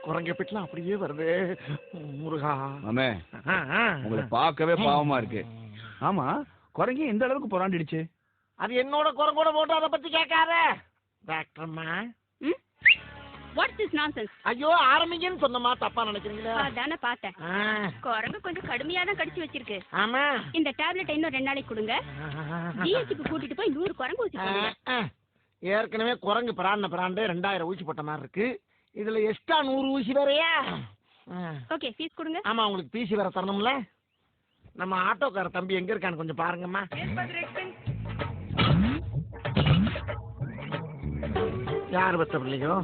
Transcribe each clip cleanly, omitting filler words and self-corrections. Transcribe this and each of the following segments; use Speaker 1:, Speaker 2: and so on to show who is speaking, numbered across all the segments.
Speaker 1: குரங்க பெட்டலாம் அப்படியே வருது முருகா.
Speaker 2: ஆமே உங்களை பார்க்கவே பாவமா இருக்கு. ஆமா குரங்கு எந்த அளவுக்கு புறாண்டிடுச்சு?
Speaker 1: அது என்னோட குரங்கோட போட்டு அதை பத்தி கேட்காத டாக்டர்மா.
Speaker 3: Watts this nonsense?
Speaker 1: ஐயோ ஆரம்பிங்கன்னு சொன்னமா தப்பா நினைக்கிறீங்களா?
Speaker 3: அதானே பார்த்தேன். குரங்கு கொஞ்சம் கடுமையா தான் கடிச்சு வச்சிருக்கு.
Speaker 1: ஆமா
Speaker 3: இந்த டேப்லெட் இன்னும் 2 நாளைக்கு கொடுங்க. ஜிஹெச்சுக்கு கூட்டிட்டு போய் 100 குரங்கு ஊசி போடுங்க.
Speaker 1: ஏற்கனவே குரங்கு பிராண்டு 2000 ஊசி போட்ட மாதிரி இருக்கு. இதுல எக்ஸ்ட்ரா 100 ஊசி வேறையா?
Speaker 3: ஓகே ஃபீஸ் கொடுங்க.
Speaker 1: ஆமா உங்களுக்கு பிசி வேற தரணும்ல. நம்ம ஆட்டோக்கார தம்பி எங்க இருக்கான்னு கொஞ்சம் பாருங்கம்மா. யார் பத்த பிள்ளையோ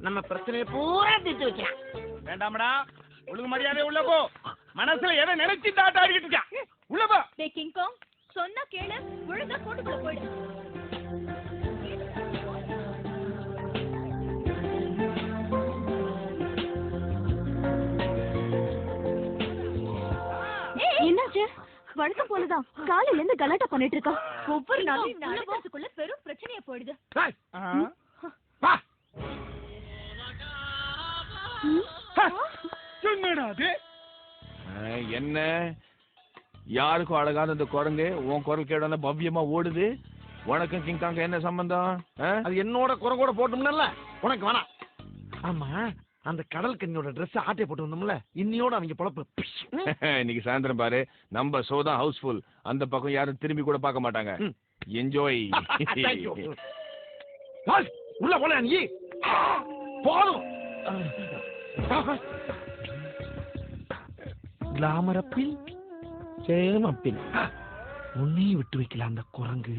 Speaker 1: நம்ம பிரச்சனையை பூரா தீர்த்து வைக்கலாம்.
Speaker 4: வேண்டாமடா ஒழுங்கு மரியாதை உள்ள போ. மனசுல எதை நினைச்சு தாட்டாடிக்கிட்டு இருக்கான். உள்ள போ.
Speaker 3: கிங் காங் சொன்னா கேளு, ஒழுங்கா கூட்டுக்குள்ள போயிடு. என்னாச்சு? வழக்கம் போலதான் காலையில இருந்து கலாட்டா பண்ணிட்டு இருக்கா. ஒவ்வொரு நாளும் இந்த அலங்கத்துக்குள்ள பெரும் பிரச்சனையா போயிடுது.
Speaker 4: என்னடா அது?
Speaker 2: என்ன யாருக்கும் அழகாத இந்த குரங்கு உன் குரல் கேட பவ்யமா ஓடுது. உனக்கும் கிங்காங்க என்ன சம்பந்தம்?
Speaker 1: அது என்னோட குரங்கோட போட்டோம்ல உனக்கு வேணாம். ஆமா அந்த கடல் கண்ணியோட ட்ரெஸ் ஆட்டை போட்டு வந்தோம்ல இன்னியோட அவங்க பொழப்பு.
Speaker 2: இன்னைக்கு சாயந்தரம் பாரு நம்ம ஷோ தான் ஹவுஸ்ஃபுல். அந்த பக்கம் யாரும் திரும்பி கூட பார்க்க மாட்டாங்க. என்ஜாய்.
Speaker 1: உள்ள போல நீ போதும். கிளாமர் அப்பில் சேம் அப்பில் உன்னையும் விட்டு வைக்கல அந்த குரங்கு.